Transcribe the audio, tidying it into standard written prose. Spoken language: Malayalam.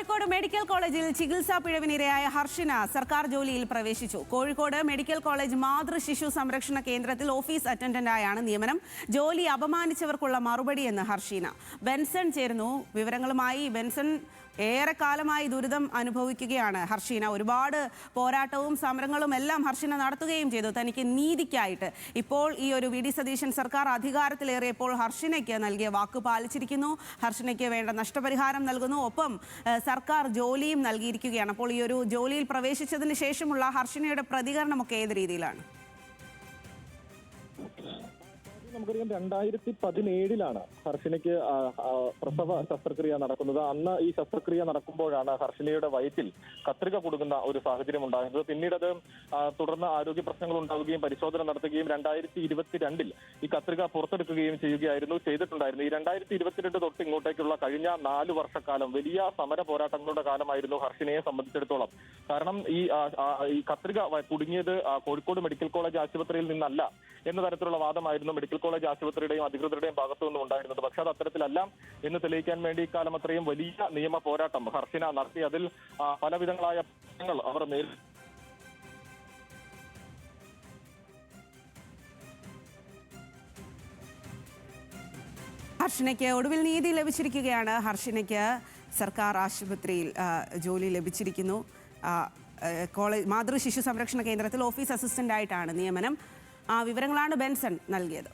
കോഴിക്കോട് മെഡിക്കൽ കോളേജിൽ ചികിത്സാ പിഴവിനിരയായ ഹർഷിന സർക്കാർ ജോലിയിൽ പ്രവേശിച്ചു. കോഴിക്കോട് മെഡിക്കൽ കോളേജ് മാതൃശിശു സംരക്ഷണ കേന്ദ്രത്തിൽ ഓഫീസ് അറ്റൻഡന്റായാണ് നിയമനം. ജോലി അപമാനിച്ചവർക്കുള്ള മറുപടിയെന്ന് ഹർഷിന. ബെൻസൺ ചേരുന്നു വിവരങ്ങളുമായി. ബെൻസൺ, ഏറെക്കാലമായി ദുരിതം അനുഭവിക്കുകയാണ് ഹർഷിന. ഒരുപാട് പോരാട്ടവും സമരങ്ങളും എല്ലാം ഹർഷിന നടത്തുകയും ചെയ്തു തനിക്ക് നീതിക്കായിട്ട്. ഇപ്പോൾ ഈ ഒരു വി.ഡി. സതീശൻ സർക്കാർ അധികാരത്തിലേറിയപ്പോൾ ഹർഷിനയ്ക്ക് നൽകിയ വാക്ക് പാലിച്ചിരിക്കുന്നു. ഹർഷിനയ്ക്ക് വേണ്ട നഷ്ടപരിഹാരം നൽകുന്നു. ഒപ്പം സർക്കാർ ജോലിയും നൽകിയിരിക്കുകയാണ്. അപ്പോൾ ഈ ഒരു ജോലിയിൽ പ്രവേശിച്ചതിന് ശേഷമുള്ള ഹർഷിനയുടെ പ്രതികരണമൊക്കെ ഏത് രീതിയിലാണ്? നമുക്കറിയാം 2017 ഹർഷിനയ്ക്ക് പ്രസവ ശസ്ത്രക്രിയ നടക്കുന്നത്. അന്ന് ഈ ശസ്ത്രക്രിയ നടക്കുമ്പോഴാണ് ഹർഷിനയുടെ വയറ്റിൽ കത്രിക കുടുങ്ങുന്ന ഒരു സാഹചര്യം ഉണ്ടാകുന്നത്. പിന്നീട് അത് തുടർന്ന് ആരോഗ്യ പ്രശ്നങ്ങൾ ഉണ്ടാവുകയും പരിശോധന നടത്തുകയും 2022 ഈ കത്രിക പുറത്തെടുക്കുകയും ചെയ്തിട്ടുണ്ടായിരുന്നു. ഈ 2022 തൊട്ട് ഇങ്ങോട്ടേക്കുള്ള കഴിഞ്ഞ 4 വർഷക്കാലം വലിയ സമര പോരാട്ടങ്ങളുടെ കാലമായിരുന്നു ഹർഷിനയെ സംബന്ധിച്ചിടത്തോളം. കാരണം ഈ കത്രിക കുടുങ്ങിയത് കോഴിക്കോട് മെഡിക്കൽ കോളേജ് ആശുപത്രിയിൽ നിന്നല്ല എന്ന തരത്തിലുള്ള വാദമായിരുന്നു മെഡിക്കൽ കോളേജ് ആശുപത്രിയുടെയും അധികൃതരുടെയും ഭാഗത്തു നിന്നും ഉണ്ടായിരുന്നത്. പക്ഷെ അത് അത്തരത്തിലല്ല എന്ന് തെളിയിക്കാൻ വേണ്ടി ഇക്കാലം അത്രയും വലിയ നിയമ പോരാട്ടം ഹർഷിന നടത്തി. അതിൽ പലവിധങ്ങളായ പ്രശ്നങ്ങൾ അവർ നേരിട്ടു. ഹർഷിനയ്ക്ക് ഒടുവിൽ നീതി ലഭിച്ചിരിക്കുകയാണ്. ഹർഷിനയ്ക്ക് സർക്കാർ ആശുപത്രിയിൽ ജോലി ലഭിച്ചിരിക്കുന്നു. കോളേജ് മാതൃശിശു സംരക്ഷണ കേന്ദ്രത്തിൽ ഓഫീസ് അസിസ്റ്റന്റായിട്ടാണ് നിയമനം. വിവരങ്ങളാണ് ബെൻസൺ നൽകിയത്.